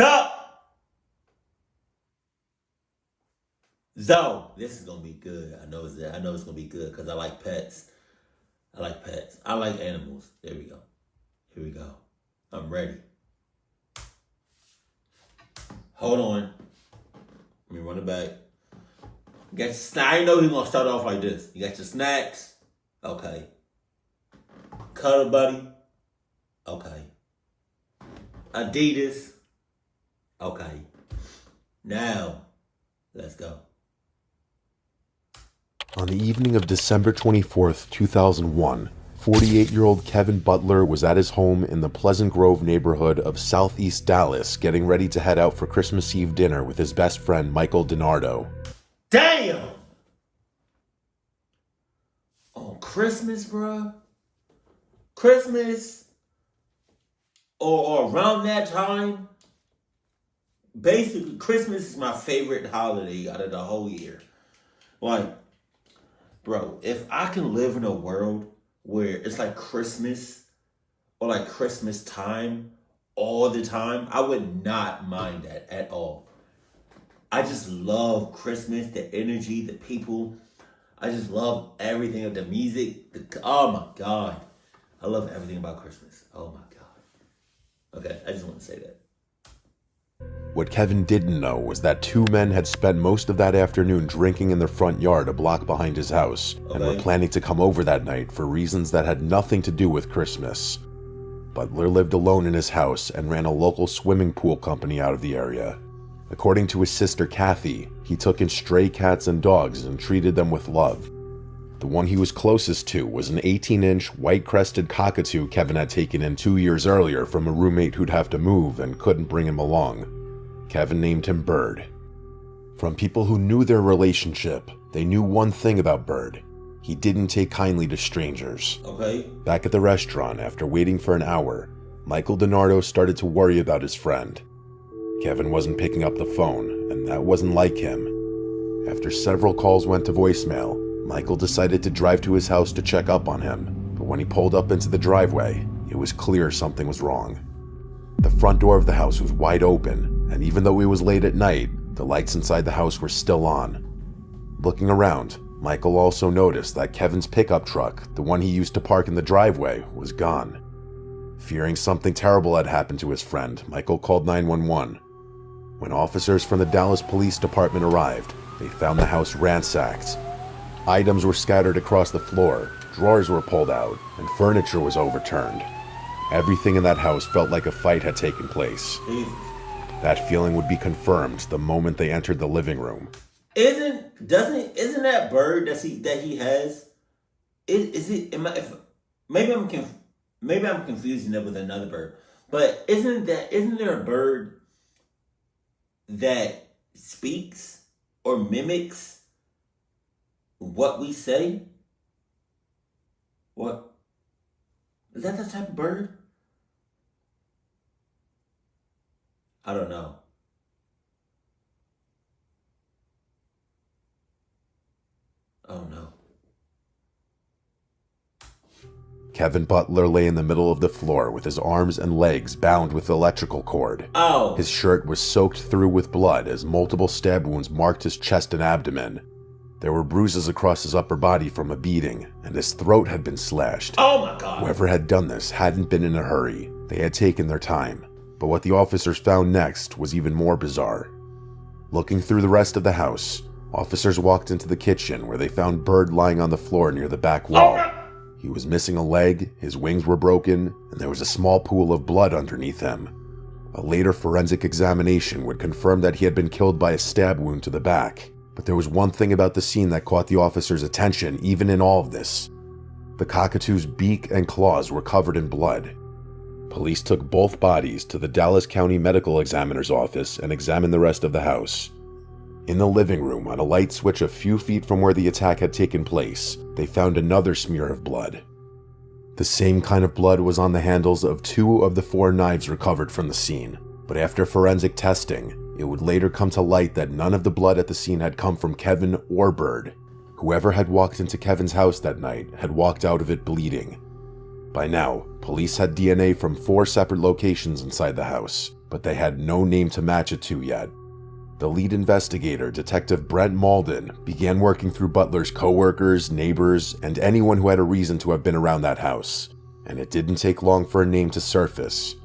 up? Zoe, this is gonna be good. I know it's gonna be good because I like pets. I like animals. There we go. Here we go. I'm ready. Hold on. Let me run it back. You got your snacks. I know he's gonna start off like this. You got your snacks. Okay. Cuddle buddy. Okay. Adidas. Okay. Now, let's go. On the evening of December 24th, 2001, 48-year-old Kevin Butler was at his home in the Pleasant Grove neighborhood of southeast Dallas getting ready to head out for Christmas Eve dinner with his best friend Michael DiNardo. Damn! On Christmas, bro? Christmas? Or around that time? Basically, Christmas is my favorite holiday out of the whole year. Like, bro, if I can live in a world where it's like Christmas or like Christmas time all the time, I would not mind that at all. I just love Christmas, the energy, the people. I just love everything of the music. Oh my God. I love everything about Christmas. Oh my God. Okay, I just want to say that. What Kevin didn't know was that two men had spent most of that afternoon drinking in their front yard a block behind his house, and were planning to come over that night for reasons that had nothing to do with Christmas. Butler lived alone in his house and ran a local swimming pool company out of the area. According to his sister Kathy, he took in stray cats and dogs and treated them with love. The one he was closest to was an 18-inch white-crested cockatoo Kevin had taken in 2 years earlier from a roommate who'd have to move and couldn't bring him along. Kevin named him Bird. From people who knew their relationship, they knew one thing about Bird. He didn't take kindly to strangers. Okay. Back at the restaurant, after waiting for an hour, Michael DiNardo started to worry about his friend. Kevin wasn't picking up the phone, and that wasn't like him. After several calls went to voicemail, Michael decided to drive to his house to check up on him, but when he pulled up into the driveway, it was clear something was wrong. The front door of the house was wide open, and even though it was late at night, the lights inside the house were still on. Looking around, Michael also noticed that Kevin's pickup truck, the one he used to park in the driveway, was gone. Fearing something terrible had happened to his friend, Michael called 911. When officers from the Dallas Police Department arrived, they found the house ransacked. Items were scattered across the floor, drawers were pulled out, and furniture was overturned. Everything in that house felt like a fight had taken place. That feeling would be confirmed the moment they entered the living room. Isn't that bird that he has? Maybe I'm confusing it with another bird. But isn't there a bird that speaks or mimics what we say? What? Is that the type of bird? I don't know. Oh no. Kevin Butler lay in the middle of the floor with his arms and legs bound with electrical cord. Oh. His shirt was soaked through with blood as multiple stab wounds marked his chest and abdomen. There were bruises across his upper body from a beating, and his throat had been slashed. Oh my God. Whoever had done this hadn't been in a hurry. They had taken their time. But what the officers found next was even more bizarre. Looking through the rest of the house, officers walked into the kitchen where they found Bird lying on the floor near the back wall. He was missing a leg, his wings were broken, and there was a small pool of blood underneath him. A later forensic examination would confirm that he had been killed by a stab wound to the back. But there was one thing about the scene that caught the officers' attention even in all of this. The cockatoo's beak and claws were covered in blood. Police took both bodies to the Dallas County Medical Examiner's office and examined the rest of the house. In the living room, on a light switch a few feet from where the attack had taken place, they found another smear of blood. The same kind of blood was on the handles of 2 of the 4 knives recovered from the scene, but after forensic testing, it would later come to light that none of the blood at the scene had come from Kevin or Bird. Whoever had walked into Kevin's house that night had walked out of it bleeding. By now, police had DNA from 4 separate locations inside the house, but they had no name to match it to yet. The lead investigator, Detective Brent Malden, began working through Butler's coworkers, neighbors, and anyone who had a reason to have been around that house, and it didn't take long for a name to surface.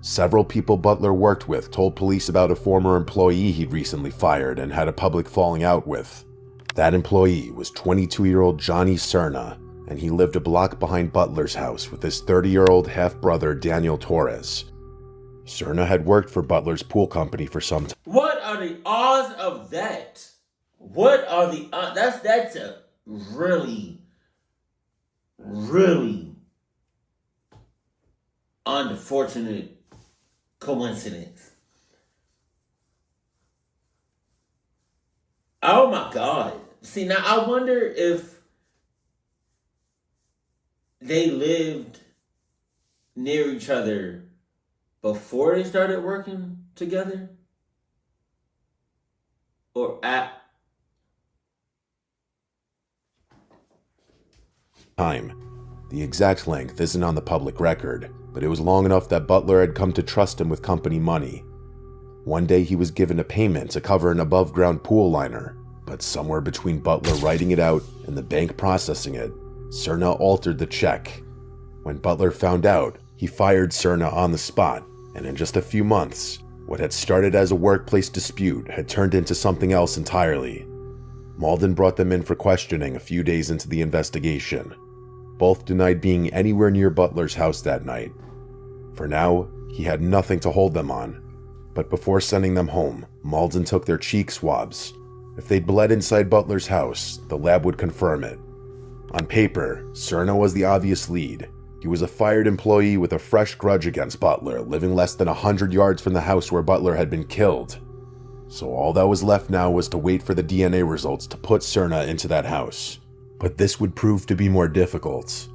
Several people Butler worked with told police about a former employee he'd recently fired and had a public falling out with. That employee was 22-year-old Johnny Cerna, and he lived a block behind Butler's house with his 30-year-old half-brother Daniel Torres. Cerna had worked for Butler's pool company for some time. What are the odds of that? What are the odds? That's a really, really unfortunate coincidence. Oh my God. See, now I wonder if they lived near each other before they started working together? Or at time. The exact length isn't on the public record, but it was long enough that Butler had come to trust him with company money. One day he was given a payment to cover an above-ground pool liner, but somewhere between Butler writing it out and the bank processing it, Cerna altered the check. When Butler found out, he fired Cerna on the spot, and in just a few months, what had started as a workplace dispute had turned into something else entirely. Malden brought them in for questioning a few days into the investigation. Both denied being anywhere near Butler's house that night. For now, he had nothing to hold them on. But before sending them home, Malden took their cheek swabs. If they'd bled inside Butler's house, the lab would confirm it. On paper, Cerna was the obvious lead. He was a fired employee with a fresh grudge against Butler, living less than 100 yards from the house where Butler had been killed. So all that was left now was to wait for the DNA results to put Cerna into that house. But this would prove to be more difficult.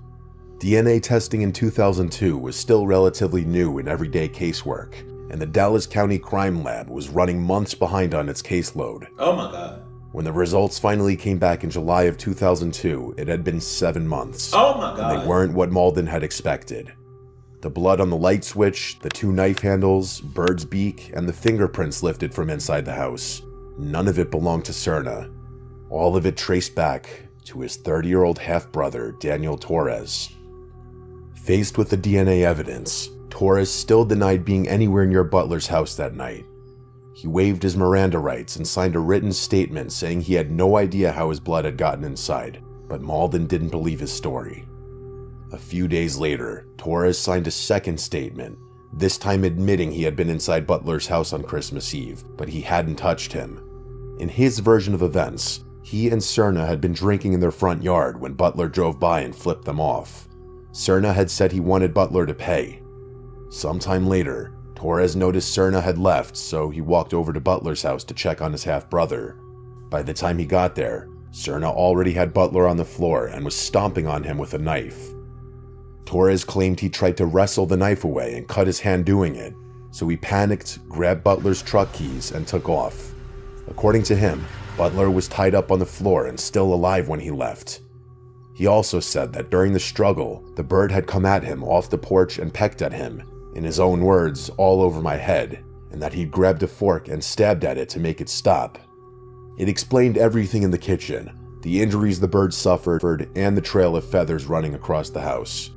DNA testing in 2002 was still relatively new in everyday casework, and the Dallas County Crime Lab was running months behind on its caseload. Oh my God. When the results finally came back in July of 2002, it had been 7 months. Oh my God. And they weren't what Malden had expected. The blood on the light switch, the 2 knife handles, bird's beak, and the fingerprints lifted from inside the house. None of it belonged to Cerna. All of it traced back to his 30-year-old half-brother, Daniel Torres. Faced with the DNA evidence, Torres still denied being anywhere near Butler's house that night. He waived his Miranda rights and signed a written statement saying he had no idea how his blood had gotten inside, but Malden didn't believe his story. A few days later, Torres signed a second statement, this time admitting he had been inside Butler's house on Christmas Eve, but he hadn't touched him. In his version of events, he and Cerna had been drinking in their front yard when Butler drove by and flipped them off. Cerna had said he wanted Butler to pay. Sometime later, Torres noticed Cerna had left, so he walked over to Butler's house to check on his half-brother. By the time he got there, Cerna already had Butler on the floor and was stomping on him with a knife. Torres claimed he tried to wrestle the knife away and cut his hand doing it, so he panicked, grabbed Butler's truck keys, and took off. According to him, Butler was tied up on the floor and still alive when he left. He also said that during the struggle, the bird had come at him off the porch and pecked at him, in his own words, all over my head, and that he'd grabbed a fork and stabbed at it to make it stop. It explained everything in the kitchen, the injuries the bird suffered, and the trail of feathers running across the house.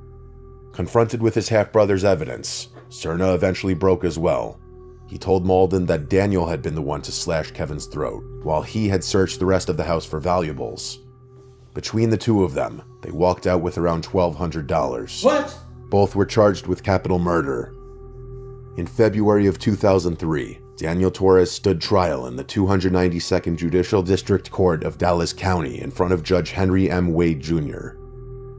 Confronted with his half-brother's evidence, Cerna eventually broke as well. He told Malden that Daniel had been the one to slash Kevin's throat, while he had searched the rest of the house for valuables. Between the two of them, they walked out with around $1,200. What? Both were charged with capital murder. In February of 2003, Daniel Torres stood trial in the 292nd Judicial District Court of Dallas County in front of Judge Henry M. Wade Jr.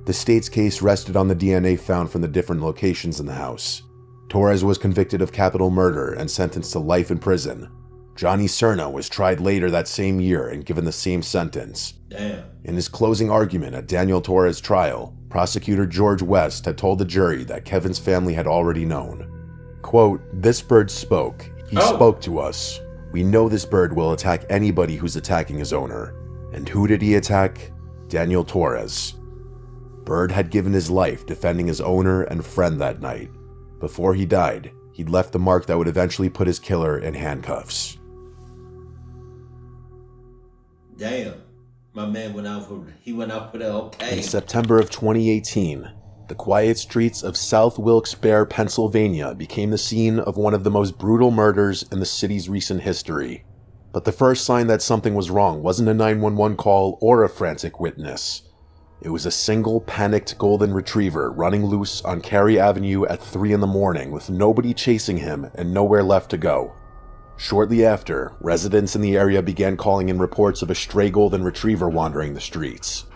The state's case rested on the DNA found from the different locations in the house. Torres was convicted of capital murder and sentenced to life in prison. Johnny Cerna was tried later that same year and given the same sentence. Damn. In his closing argument at Daniel Torres' trial, prosecutor George West had told the jury that Kevin's family had already known. Quote, "This bird spoke. He spoke to us. We know this bird will attack anybody who's attacking his owner. And who did he attack? Daniel Torres." Bird had given his life defending his owner and friend that night. Before he died, he'd left the mark that would eventually put his killer in handcuffs. Damn. My man went out with it okay. In September of 2018, the quiet streets of South Wilkes-Barre, Pennsylvania became the scene of one of the most brutal murders in the city's recent history. But the first sign that something was wrong wasn't a 911 call or a frantic witness. It was a single panicked golden retriever running loose on Cary Avenue at 3 a.m. with nobody chasing him and nowhere left to go. Shortly after, residents in the area began calling in reports of a stray golden retriever wandering the streets.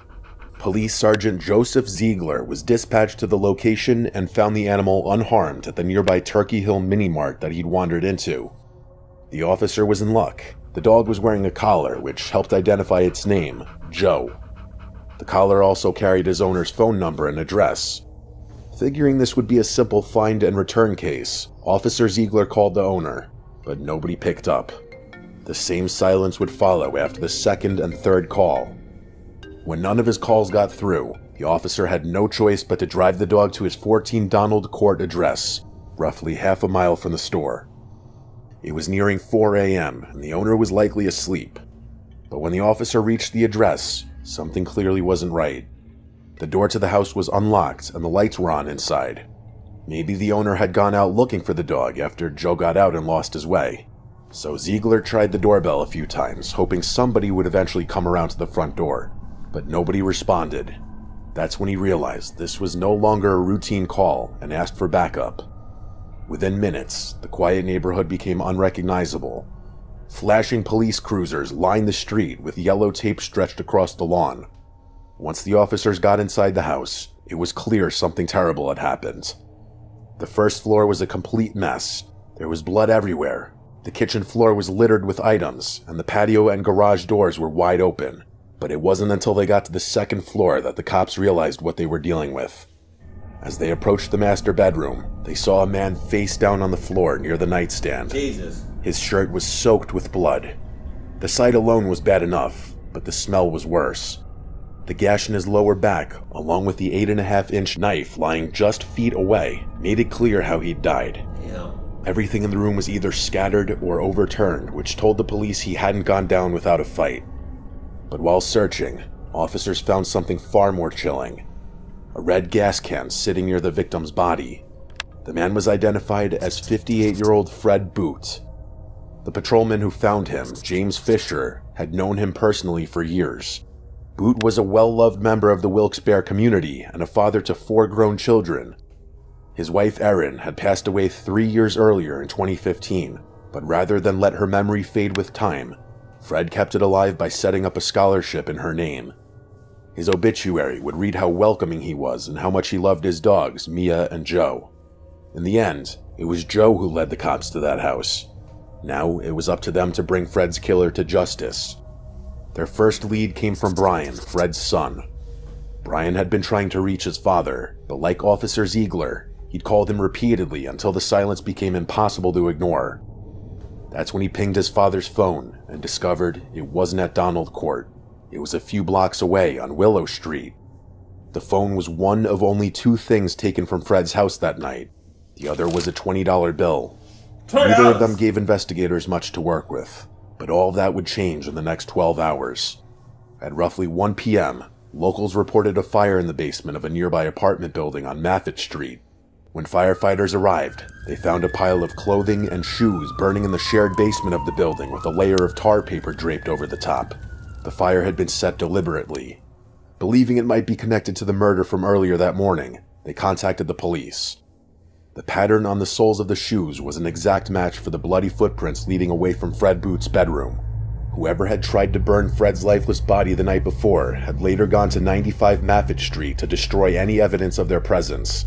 Police Sergeant Joseph Ziegler was dispatched to the location and found the animal unharmed at the nearby Turkey Hill mini-mart that he'd wandered into. The officer was in luck. The dog was wearing a collar, which helped identify its name, Joe. The collar also carried his owner's phone number and address. Figuring this would be a simple find and return case, Officer Ziegler called the owner, but nobody picked up. The same silence would follow after the second and third call. When none of his calls got through, the officer had no choice but to drive the dog to his 14 Donald Court address, roughly half a mile from the store. It was nearing 4 a.m., and the owner was likely asleep. But when the officer reached the address, something clearly wasn't right. The door to the house was unlocked, and the lights were on inside. Maybe the owner had gone out looking for the dog after Joe got out and lost his way. So Ziegler tried the doorbell a few times, hoping somebody would eventually come around to the front door. But nobody responded. That's when he realized this was no longer a routine call and asked for backup. Within minutes, the quiet neighborhood became unrecognizable. Flashing police cruisers lined the street with yellow tape stretched across the lawn. Once the officers got inside the house, it was clear something terrible had happened. The first floor was a complete mess. There was blood everywhere. The kitchen floor was littered with items, and the patio and garage doors were wide open. But it wasn't until they got to the second floor that the cops realized what they were dealing with. As they approached the master bedroom, they saw a man face down on the floor near the nightstand. Jesus. His shirt was soaked with blood. The sight alone was bad enough, but the smell was worse. The gash in his lower back, along with the 8.5-inch knife lying just feet away, made it clear how he'd died. Yeah. Everything in the room was either scattered or overturned, which told the police he hadn't gone down without a fight. But while searching, officers found something far more chilling. A red gas can sitting near the victim's body. The man was identified as 58-year-old Fred Boote. The patrolman who found him, James Fisher, had known him personally for years. Boote was a well-loved member of the Wilkes-Barre community and a father to 4 grown children. His wife Erin had passed away 3 years earlier in 2015, but rather than let her memory fade with time, Fred kept it alive by setting up a scholarship in her name. His obituary would read how welcoming he was and how much he loved his dogs, Mia and Joe. In the end, it was Joe who led the cops to that house. Now it was up to them to bring Fred's killer to justice. Their first lead came from Brian, Fred's son. Brian had been trying to reach his father, but like Officer Ziegler, he'd called him repeatedly until the silence became impossible to ignore. That's when he pinged his father's phone and discovered it wasn't at Donald Court. It was a few blocks away on Willow Street. The phone was one of only 2 things taken from Fred's house that night. The other was a $20 bill. Neither of them gave investigators much to work with, but all of that would change in the next 12 hours. At roughly 1 p.m., locals reported a fire in the basement of a nearby apartment building on Maffitt Street. When firefighters arrived, they found a pile of clothing and shoes burning in the shared basement of the building with a layer of tar paper draped over the top. The fire had been set deliberately. Believing it might be connected to the murder from earlier that morning, they contacted the police. The pattern on the soles of the shoes was an exact match for the bloody footprints leading away from Fred Boote's bedroom. Whoever had tried to burn Fred's lifeless body the night before had later gone to 95 Maffitt Street to destroy any evidence of their presence.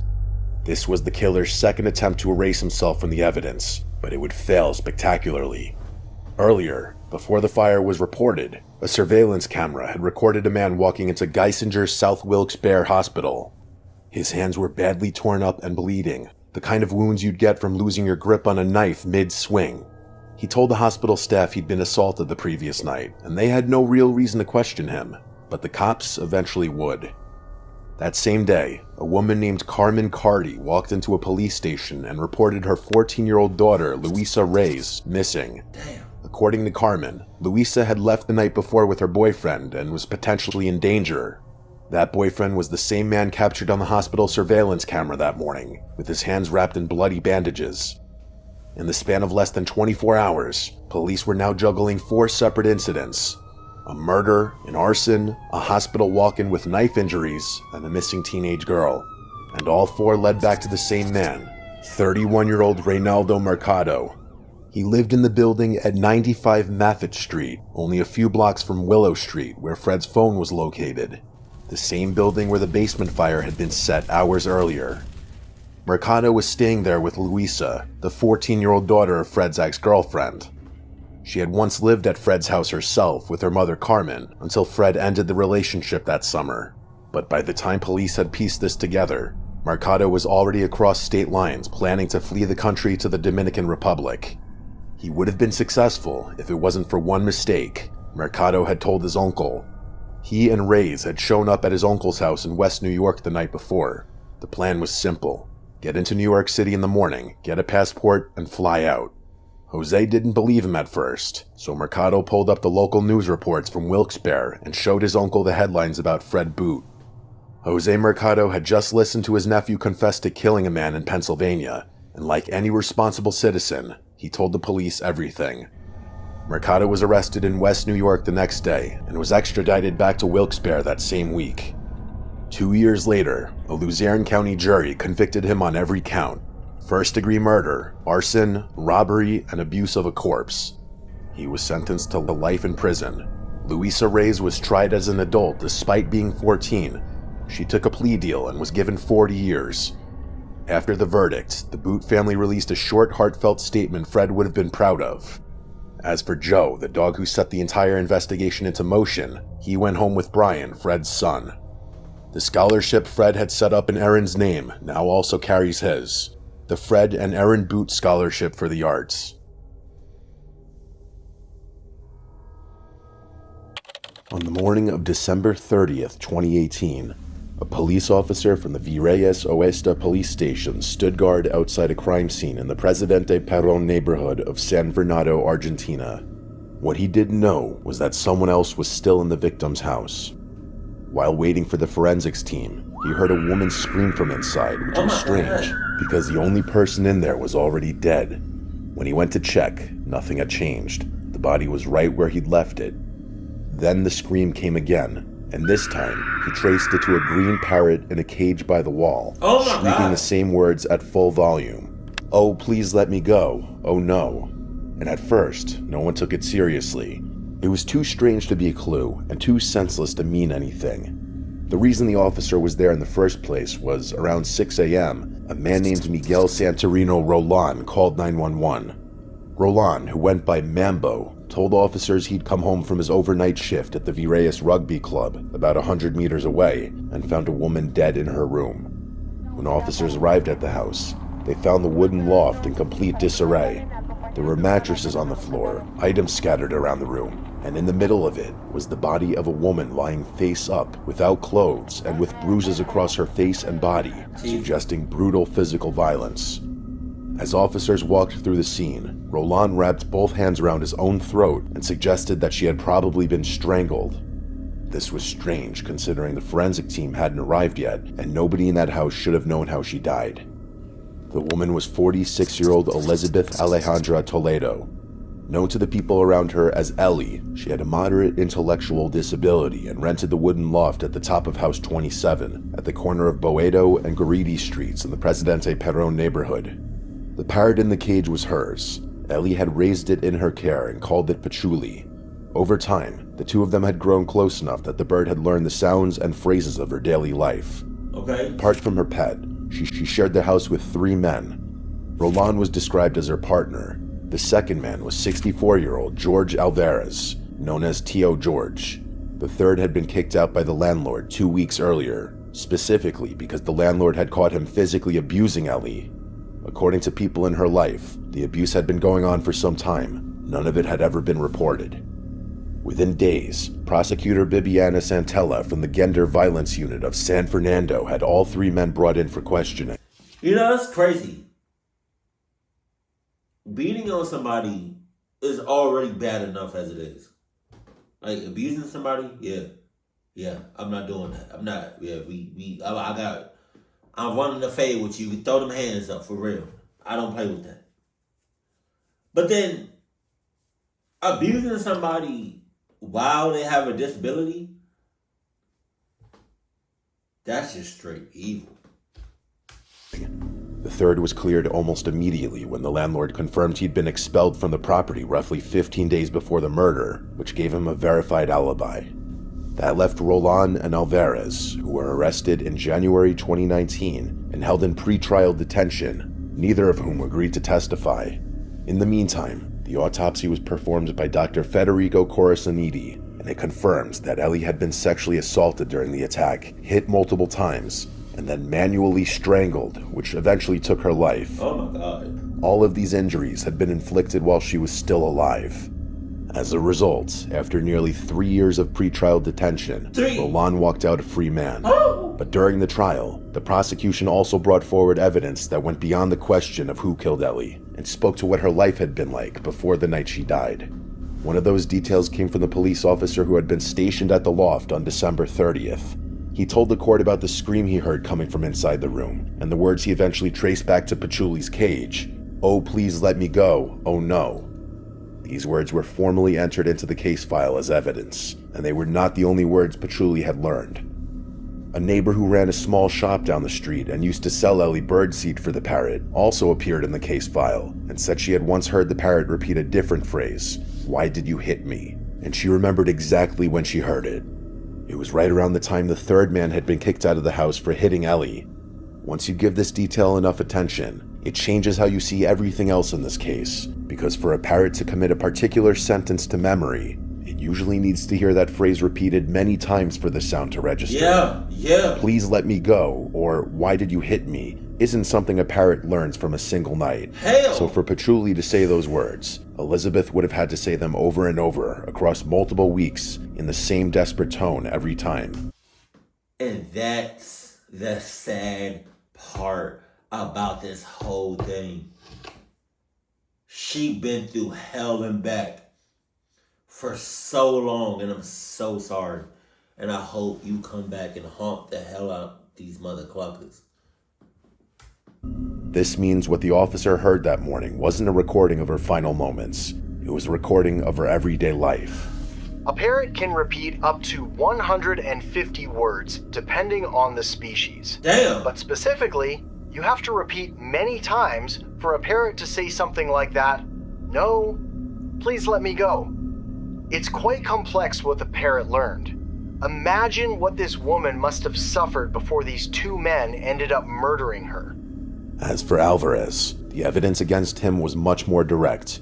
This was the killer's second attempt to erase himself from the evidence, but it would fail spectacularly. Earlier, before the fire was reported, a surveillance camera had recorded a man walking into Geisinger's South Wilkes-Barre Hospital. His hands were badly torn up and bleeding, the kind of wounds you'd get from losing your grip on a knife mid-swing. He told the hospital staff he'd been assaulted the previous night, and they had no real reason to question him, but the cops eventually would. That same day, a woman named Carmen Cardi walked into a police station and reported her 14-year-old daughter, Luisa Reyes, missing. Damn. According to Carmen, Luisa had left the night before with her boyfriend and was potentially in danger. That boyfriend was the same man captured on the hospital surveillance camera that morning, with his hands wrapped in bloody bandages. In the span of less than 24 hours, police were now juggling 4 separate incidents: a murder, an arson, a hospital walk-in with knife injuries, and a missing teenage girl. And all 4 led back to the same man, 31-year-old Reynaldo Mercado. He lived in the building at 95 Maffitt Street, only a few blocks from Willow Street, where Fred's phone was located. The same building where the basement fire had been set hours earlier. Mercado was staying there with Luisa, the 14-year-old daughter of Fred's ex-girlfriend. She had once lived at Fred's house herself with her mother Carmen until Fred ended the relationship that summer. But by the time police had pieced this together, Mercado was already across state lines planning to flee the country to the Dominican Republic. He would have been successful if it wasn't for one mistake Mercado had told his uncle. He and Reyes had shown up at his uncle's house in West New York the night before. The plan was simple: get into New York City in the morning, get a passport, and fly out. Jose didn't believe him at first, so Mercado pulled up the local news reports from Wilkes-Barre and showed his uncle the headlines about Fred Boote. Jose Mercado had just listened to his nephew confess to killing a man in Pennsylvania, and like any responsible citizen, he told the police everything. Mercado was arrested in West New York the next day and was extradited back to Wilkes-Barre that same week. 2 years later, a Luzerne County jury convicted him on every count: first-degree murder, arson, robbery, and abuse of a corpse. He was sentenced to life in prison. Luisa Reyes was tried as an adult despite being 14. She took a plea deal and was given 40 years. After the verdict, the Boote family released a short, heartfelt statement Fred would have been proud of. As for Joe, the dog who set the entire investigation into motion, he went home with Brian, Fred's son. The scholarship Fred had set up in Aaron's name now also carries his: the Fred and Aaron Boote Scholarship for the Arts. On the morning of December 30th, 2018, a police officer from the Virreyes Oeste police station stood guard outside a crime scene in the Presidente Perón neighborhood of San Bernardo, Argentina. What he didn't know was that someone else was still in the victim's house. While waiting for the forensics team, he heard a woman scream from inside, which was strange, because the only person in there was already dead. When he went to check, nothing had changed. The body was right where he'd left it. Then the scream came again, and this time, he traced it to a green parrot in a cage by the wall, shrieking the same words at full volume. "Oh, please let me go. Oh no." And at first, no one took it seriously. It was too strange to be a clue, and too senseless to mean anything. The reason the officer was there in the first place was, around 6 a.m., a man named Miguel Santorino Roland called 911. Roland, who went by Mambo, told officers he'd come home from his overnight shift at the Virreyes Rugby Club, about 100 meters away, and found a woman dead in her room. When officers arrived at the house, they found the wooden loft in complete disarray. There were mattresses on the floor, items scattered around the room, and in the middle of it was the body of a woman lying face up, without clothes, and with bruises across her face and body, suggesting brutal physical violence. As officers walked through the scene, Roland wrapped both hands around his own throat and suggested that she had probably been strangled. This was strange, considering the forensic team hadn't arrived yet, and nobody in that house should have known how she died. The woman was 46-year-old Elizabeth Alejandra Toledo. Known to the people around her as Ellie, she had a moderate intellectual disability and rented the wooden loft at the top of House 27, at the corner of Boedo and Garidi Streets in the Presidente Perón neighborhood. The parrot in the cage was hers. Ellie had raised it in her care and called it Patchouli. Over time, the two of them had grown close enough that the bird had learned the sounds and phrases of her daily life. Apart from her pet, she shared the house with 3 men. Roland was described as her partner. The second man was 64-year-old George Alvarez, known as Tio George. The third had been kicked out by the landlord 2 weeks earlier, specifically because the landlord had caught him physically abusing Ellie. According to people in her life, the abuse had been going on for some time. None of it had ever been reported. Within days, prosecutor Bibiana Santella from the Gender Violence Unit of San Fernando had all three men brought in for questioning. You know, that's crazy. Beating on somebody is already bad enough as it is. Like, abusing somebody, yeah, I'm not doing that. I'm not. Yeah, I'm running the fade with you. Throw them hands up, for real. I don't play with that. But then, abusing somebody while they have a disability, that's just straight evil. The third was cleared almost immediately when the landlord confirmed he'd been expelled from the property roughly 15 days before the murder, which gave him a verified alibi. That left Roland and Alvarez, who were arrested in January 2019 and held in pretrial detention, neither of whom agreed to testify. In the meantime, the autopsy was performed by Dr. Federico Corasaniti, and it confirmed that Ellie had been sexually assaulted during the attack, hit multiple times, and then manually strangled, which eventually took her life. Oh my God. All of these injuries had been inflicted while she was still alive. As a result, after nearly 3 years of pretrial detention, Roland walked out a free man. But during the trial, the prosecution also brought forward evidence that went beyond the question of who killed Ellie, and spoke to what her life had been like before the night she died. One of those details came from the police officer who had been stationed at the loft on December 30th. He told the court about the scream he heard coming from inside the room, and the words he eventually traced back to Paciuli's cage. "Oh, please let me go. Oh no." These words were formally entered into the case file as evidence, and they were not the only words Paciuli had learned. A neighbor who ran a small shop down the street and used to sell Ellie birdseed for the parrot also appeared in the case file and said she had once heard the parrot repeat a different phrase, "Why did you hit me?" And she remembered exactly when she heard it. It was right around the time the third man had been kicked out of the house for hitting Ellie. Once you give this detail enough attention, it changes how you see everything else in this case, because for a parrot to commit a particular sentence to memory, it usually needs to hear that phrase repeated many times for the sound to register. Yeah. "Please let me go," or "Why did you hit me?" isn't something a parrot learns from a single night. Hell! So for Paciuli to say those words, Elizabeth would have had to say them over and over across multiple weeks in the same desperate tone every time. And that's the sad part about this whole thing. She been through hell and back for so long, and I'm so sorry. And I hope you come back and haunt the hell out these mother cluckers. This means what the officer heard that morning wasn't a recording of her final moments. It was a recording of her everyday life. A parrot can repeat up to 150 words, depending on the species. Damn! But specifically, you have to repeat many times for a parrot to say something like that, "No, please let me go." It's quite complex what the parrot learned. Imagine what this woman must have suffered before these two men ended up murdering her. As for Alvarez, the evidence against him was much more direct.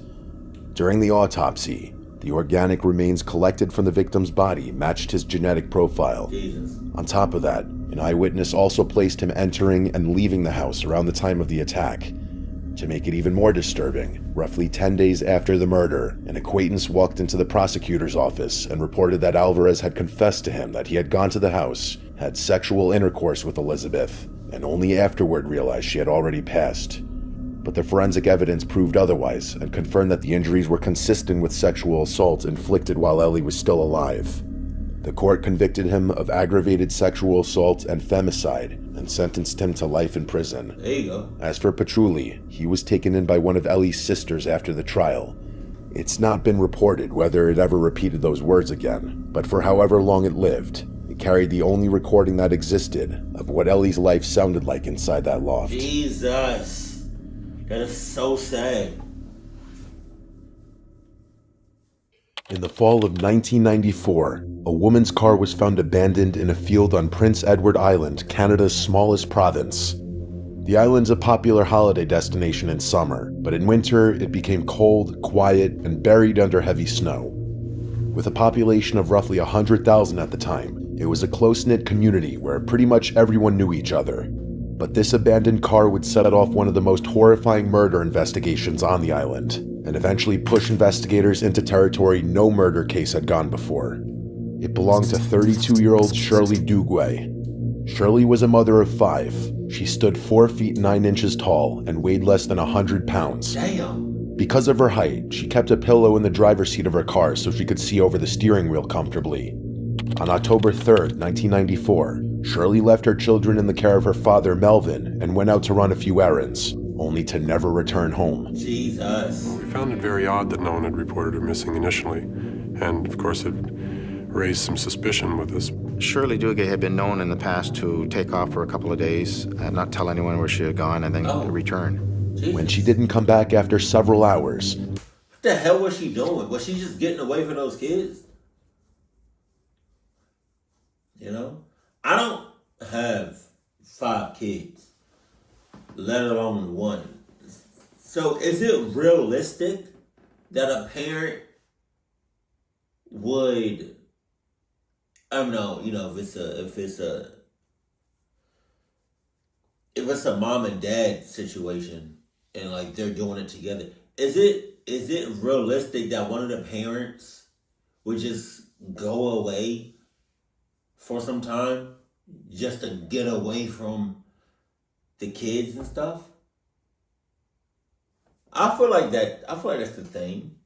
During the autopsy, the organic remains collected from the victim's body matched his genetic profile. Jesus. On top of that, an eyewitness also placed him entering and leaving the house around the time of the attack. To make it even more disturbing, roughly 10 days after the murder, an acquaintance walked into the prosecutor's office and reported that Alvarez had confessed to him that he had gone to the house, had sexual intercourse with Elizabeth, and only afterward realized she had already passed. But the forensic evidence proved otherwise and confirmed that the injuries were consistent with sexual assault inflicted while Ellie was still alive. The court convicted him of aggravated sexual assault and femicide and sentenced him to life in prison. There you go. As for Paciuli, he was taken in by one of Ellie's sisters after the trial. It's not been reported whether it ever repeated those words again, but for however long it lived, it carried the only recording that existed of what Ellie's life sounded like inside that loft. Jesus. That is so sad. In the fall of 1994, a woman's car was found abandoned in a field on Prince Edward Island, Canada's smallest province. The island's a popular holiday destination in summer, but in winter it became cold, quiet, and buried under heavy snow. With a population of roughly 100,000 at the time, it was a close-knit community where pretty much everyone knew each other. But this abandoned car would set off one of the most horrifying murder investigations on the island, and eventually push investigators into territory no murder case had gone before. It belonged to 32-year-old Shirley Duguay. Shirley was a mother of 5. She stood 4 feet 9 inches tall and weighed less than 100 pounds. Damn. Because of her height, she kept a pillow in the driver's seat of her car so she could see over the steering wheel comfortably. On October 3rd, 1994, Shirley left her children in the care of her father, Melvin, and went out to run a few errands, only to never return home. Jesus. We found it very odd that no one had reported her missing initially, and of course it raised some suspicion with us. Shirley Duguay had been known in the past to take off for a couple of days, not tell anyone where she had gone, and then return. Jesus. When she didn't come back after several hours, What the hell was she doing? Was she just getting away from those kids? You know? I don't have 5 kids, let alone 1. So is it realistic that a parent would, I don't know, you know, if it's a mom and dad situation and like they're doing it together, is it realistic that one of the parents would just go away for some time just to get away from the kids and stuff? I feel like that's the thing.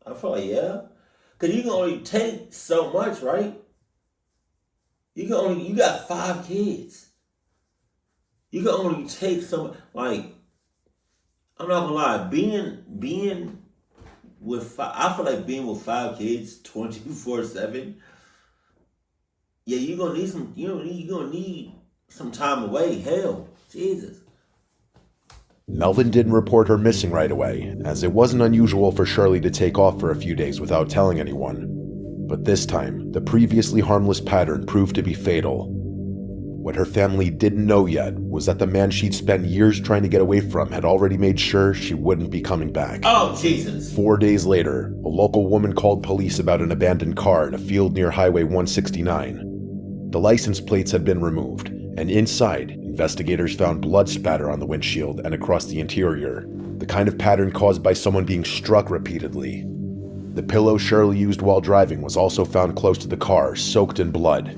I feel like, yeah. Because you can only take so much, right? You got 5 kids. You can only take so much. Like, I'm not gonna lie, being with I feel like being with 5 kids 24/7. Yeah, you're gonna need some time away. Hell, Jesus. Melvin didn't report her missing right away, as it wasn't unusual for Shirley to take off for a few days without telling anyone. But this time, the previously harmless pattern proved to be fatal. What her family didn't know yet was that the man she'd spent years trying to get away from had already made sure she wouldn't be coming back. Oh, Jesus. 4 days later, a local woman called police about an abandoned car in a field near Highway 169. The license plates had been removed, and inside, investigators found blood spatter on the windshield and across the interior, the kind of pattern caused by someone being struck repeatedly. The pillow Shirley used while driving was also found close to the car, soaked in blood.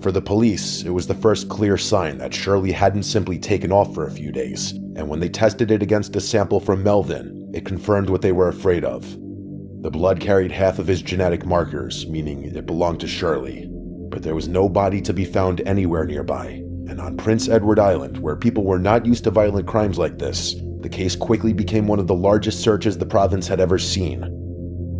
For the police, it was the first clear sign that Shirley hadn't simply taken off for a few days, and when they tested it against a sample from Melvin, it confirmed what they were afraid of. The blood carried half of his genetic markers, meaning it belonged to Shirley. But there was no body to be found anywhere nearby, and on Prince Edward Island, where people were not used to violent crimes like this, the case quickly became one of the largest searches the province had ever seen.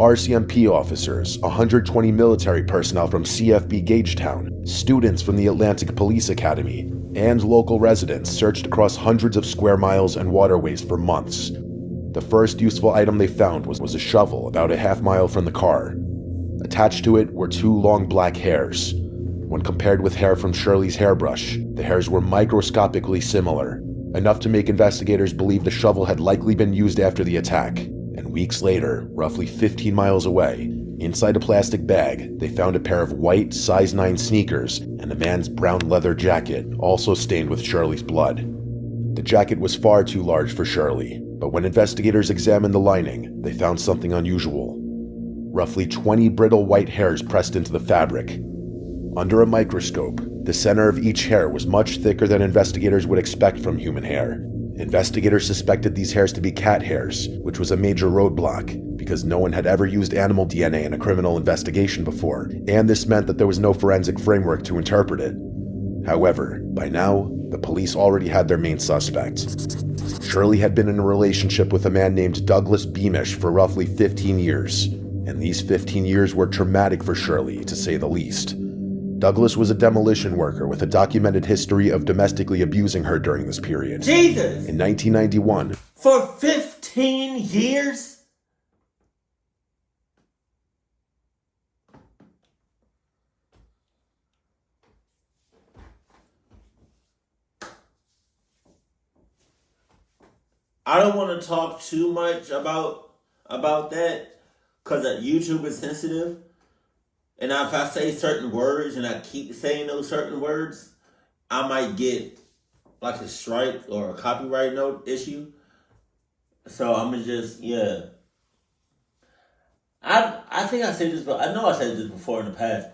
RCMP officers, 120 military personnel from CFB Gagetown, students from the Atlantic Police Academy, and local residents searched across hundreds of square miles and waterways for months. The first useful item they found was a shovel about a half-mile from the car. Attached to it were 2 long black hairs. When compared with hair from Shirley's hairbrush, the hairs were microscopically similar, enough to make investigators believe the shovel had likely been used after the attack. And weeks later, roughly 15 miles away, inside a plastic bag, they found a pair of white size 9 sneakers and a man's brown leather jacket, also stained with Shirley's blood. The jacket was far too large for Shirley, but when investigators examined the lining, they found something unusual. Roughly 20 brittle white hairs pressed into the fabric. Under a microscope, the center of each hair was much thicker than investigators would expect from human hair. Investigators suspected these hairs to be cat hairs, which was a major roadblock, because no one had ever used animal DNA in a criminal investigation before, and this meant that there was no forensic framework to interpret it. However, by now, the police already had their main suspect. Shirley had been in a relationship with a man named Douglas Beamish for roughly 15 years, and these 15 years were traumatic for Shirley, to say the least. Douglas was a demolition worker with a documented history of domestically abusing her during this period. Jesus! In 1991, For 15 years? I don't want to talk too much about that because YouTube is sensitive. And if I say certain words and I keep saying those certain words, I might get like a strike or a copyright note issue. So I'm gonna just, yeah. I think I said this, but I know I said this before in the past.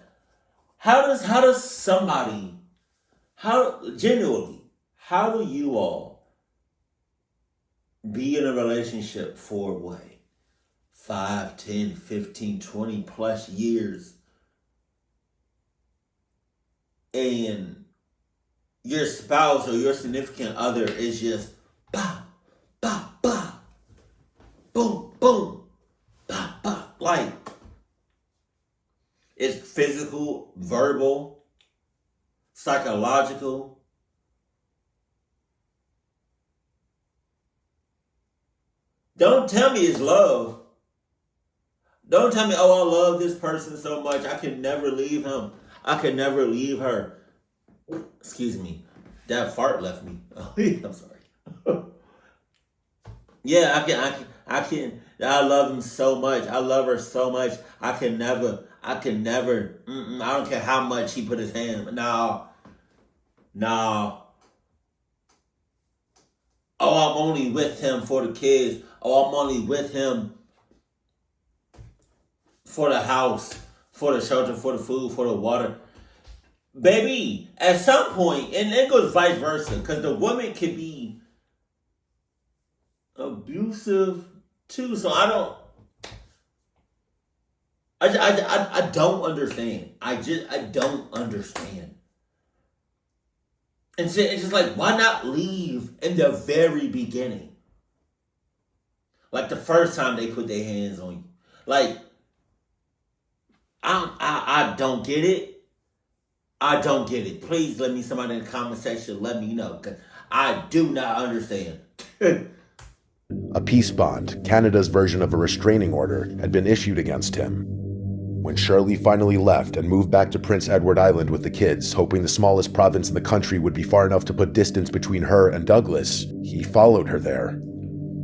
How does somebody, genuinely, how do you all be in a relationship for what? 5, 10, 15, 20 plus years, and your spouse or your significant other is just bah, bah, bah, boom, boom, bah, bah. Like, it's physical, verbal, psychological. Don't tell me it's love. Don't tell me, oh, I love this person so much, I can never leave him. I can never leave her. Excuse me. That fart left me. I'm sorry. Yeah, I can. I love him so much. I love her so much. I can never. I don't care how much he put his hand. No. Oh, I'm only with him for the kids. Oh, I'm only with him for the house, for the shelter, for the food, for the water. Baby, at some point, and it goes vice versa, because the woman can be abusive too. So I don't understand. I don't understand. And it's just like, why not leave in the very beginning? Like the first time they put their hands on you. Like, I don't get it. I don't get it. Please let me, somebody in the comment section, let me know, because I do not understand. A peace bond, Canada's version of a restraining order, had been issued against him. When Shirley finally left and moved back to Prince Edward Island with the kids, hoping the smallest province in the country would be far enough to put distance between her and Douglas, he followed her there.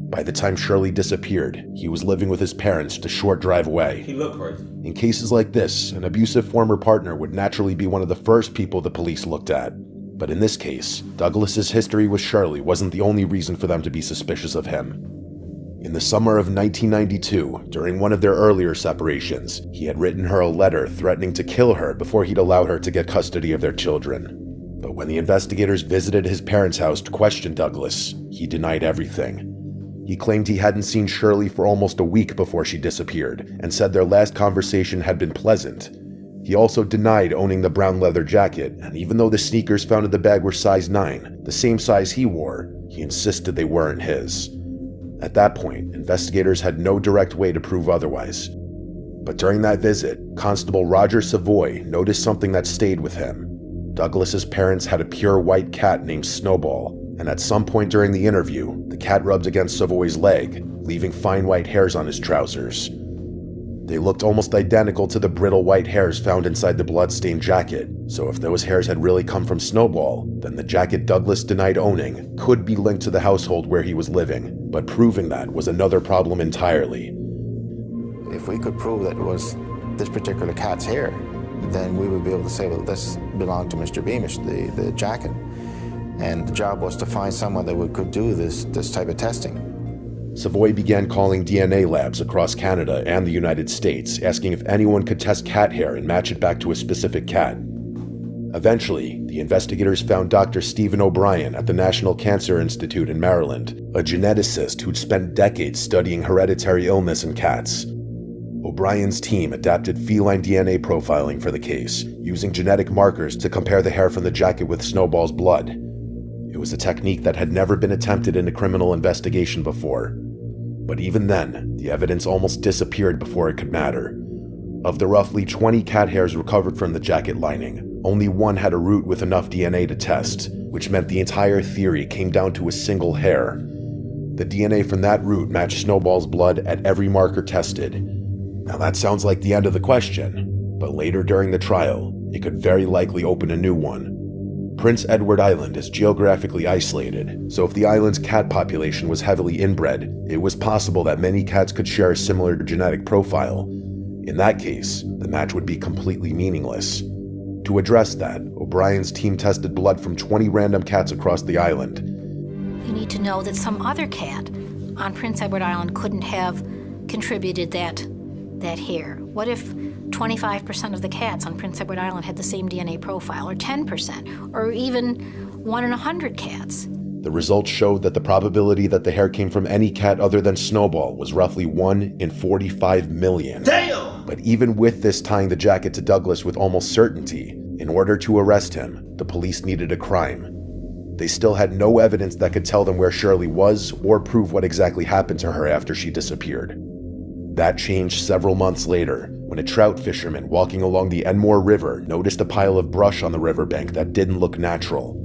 By the time Shirley disappeared, he was living with his parents just a short drive away. He looked crazy. In cases like this, an abusive former partner would naturally be one of the first people the police looked at. But in this case, Douglas's history with Shirley wasn't the only reason for them to be suspicious of him. In the summer of 1992, during one of their earlier separations, he had written her a letter threatening to kill her before he'd allow her to get custody of their children. But when the investigators visited his parents' house to question Douglas, he denied everything. He claimed he hadn't seen Shirley for almost a week before she disappeared, and said their last conversation had been pleasant. He also denied owning the brown leather jacket, and even though the sneakers found in the bag were size 9, the same size he wore, he insisted they weren't his. At that point, investigators had no direct way to prove otherwise. But during that visit, Constable Roger Savoy noticed something that stayed with him. Douglas's parents had a pure white cat named Snowball, and at some point during the interview, the cat rubbed against Savoy's leg, leaving fine white hairs on his trousers. They looked almost identical to the brittle white hairs found inside the blood-stained jacket, so if those hairs had really come from Snowball, then the jacket Douglas denied owning could be linked to the household where he was living, but proving that was another problem entirely. If we could prove that it was this particular cat's hair, then we would be able to say, well, this belonged to Mr. Beamish, the jacket. And the job was to find someone that could do this type of testing. Savoy began calling DNA labs across Canada and the United States, asking if anyone could test cat hair and match it back to a specific cat. Eventually, the investigators found Dr. Stephen O'Brien at the National Cancer Institute in Maryland, a geneticist who'd spent decades studying hereditary illness in cats. O'Brien's team adapted feline DNA profiling for the case, using genetic markers to compare the hair from the jacket with Snowball's blood. It was a technique that had never been attempted in a criminal investigation before. But even then, the evidence almost disappeared before it could matter. Of the roughly 20 cat hairs recovered from the jacket lining, only one had a root with enough DNA to test, which meant the entire theory came down to a single hair. The DNA from that root matched Snowball's blood at every marker tested. Now that sounds like the end of the question, but later during the trial, it could very likely open a new one. Prince Edward Island is geographically isolated, so if the island's cat population was heavily inbred, it was possible that many cats could share a similar genetic profile. In that case, the match would be completely meaningless. To address that, O'Brien's team tested blood from 20 random cats across the island. You need to know that some other cat on Prince Edward Island couldn't have contributed that hair. What if 25% of the cats on Prince Edward Island had the same DNA profile, or 10%, or even 1 in 100 cats? The results showed that the probability that the hair came from any cat other than Snowball was roughly 1 in 45 million. Damn! But even with this tying the jacket to Douglas with almost certainty, in order to arrest him, the police needed a crime. They still had no evidence that could tell them where Shirley was or prove what exactly happened to her after she disappeared. That changed several months later, when a trout fisherman walking along the Enmore River noticed a pile of brush on the riverbank that didn't look natural.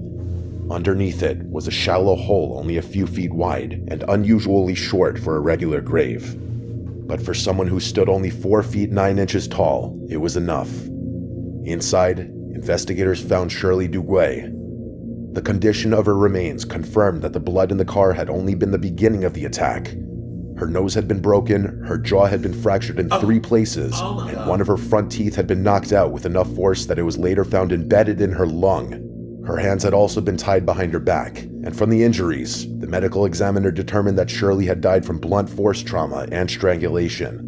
Underneath it was a shallow hole only a few feet wide and unusually short for a regular grave. But for someone who stood only 4 feet 9 inches tall, it was enough. Inside, investigators found Shirley Duguay. The condition of her remains confirmed that the blood in the car had only been the beginning of the attack. Her nose had been broken, her jaw had been fractured in 3 places, and one of her front teeth had been knocked out with enough force that it was later found embedded in her lung. Her hands had also been tied behind her back, and from the injuries, the medical examiner determined that Shirley had died from blunt force trauma and strangulation.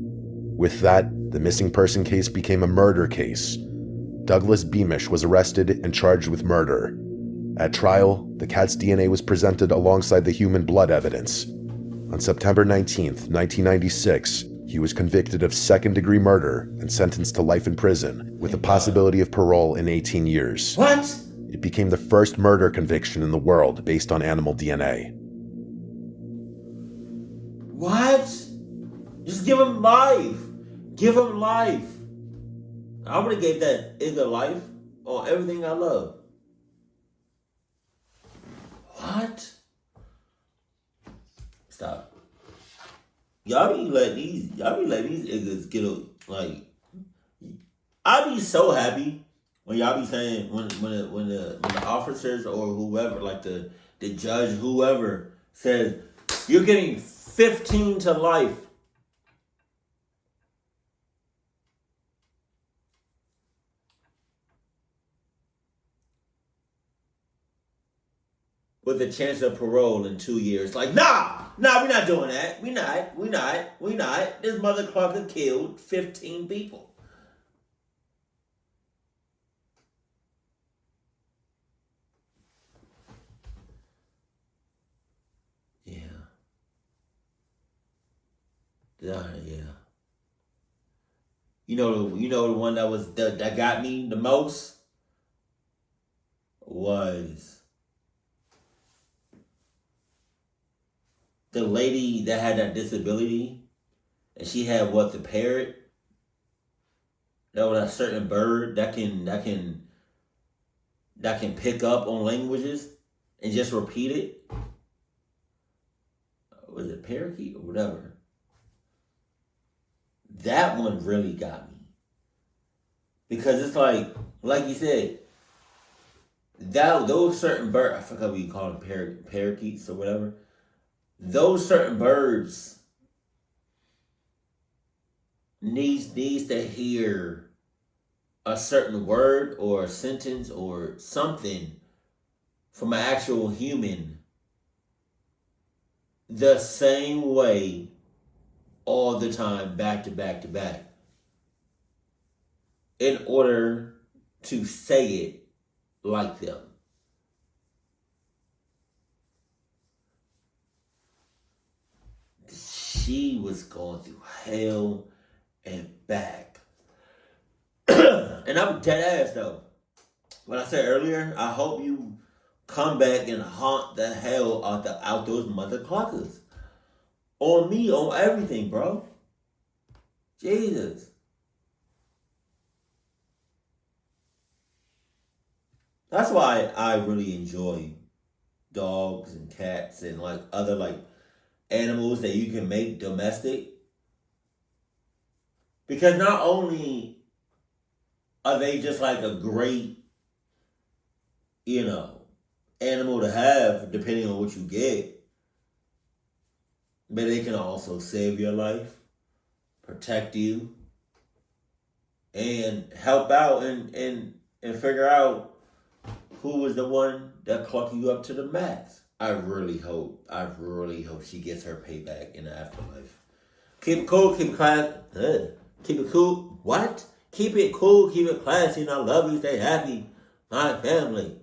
With that, the missing person case became a murder case. Douglas Beamish was arrested and charged with murder. At trial, the cat's DNA was presented alongside the human blood evidence. On September 19th, 1996, he was convicted of second-degree murder and sentenced to life in prison, with the possibility of parole in 18 years. What? It became the first murder conviction in the world based on animal DNA. What? Just give him life. Give him life. I would have gave that nigga life on everything I love. What? Stop. Y'all be letting these niggas get like. I be so happy when y'all be saying when the officers or whoever, like the judge, whoever says you're getting 15 to life. With a chance of parole in 2 years. Like, nah, we're not doing that. We not. This motherfucker killed 15 people. Yeah. You know the one that got me the most was the lady that had that disability, and she had the parrot. That was a certain bird that can pick up on languages and just repeat it. Was it parakeet or whatever? That one really got me. Because it's like you said, those certain birds, I forgot what you call them, parakeets or whatever. Those certain birds needs to hear a certain word or a sentence or something from an actual human the same way all the time, back to back to back, in order to say it like them. She was going through hell and back. And I'm dead ass though. What I said earlier, I hope you come back and haunt the hell out those motherfuckers. On me, on everything, bro. Jesus. That's why I really enjoy dogs and cats and like other like animals that you can make domestic. Because not only are they just like a great, animal to have, depending on what you get, but they can also save your life, protect you, and help out in and figure out who was the one that clocked you up to the max. I really hope she gets her payback in the afterlife. Keep it cool, keep it classy. Keep it cool. What? Keep it cool, keep it classy, and I love you, stay happy. My family.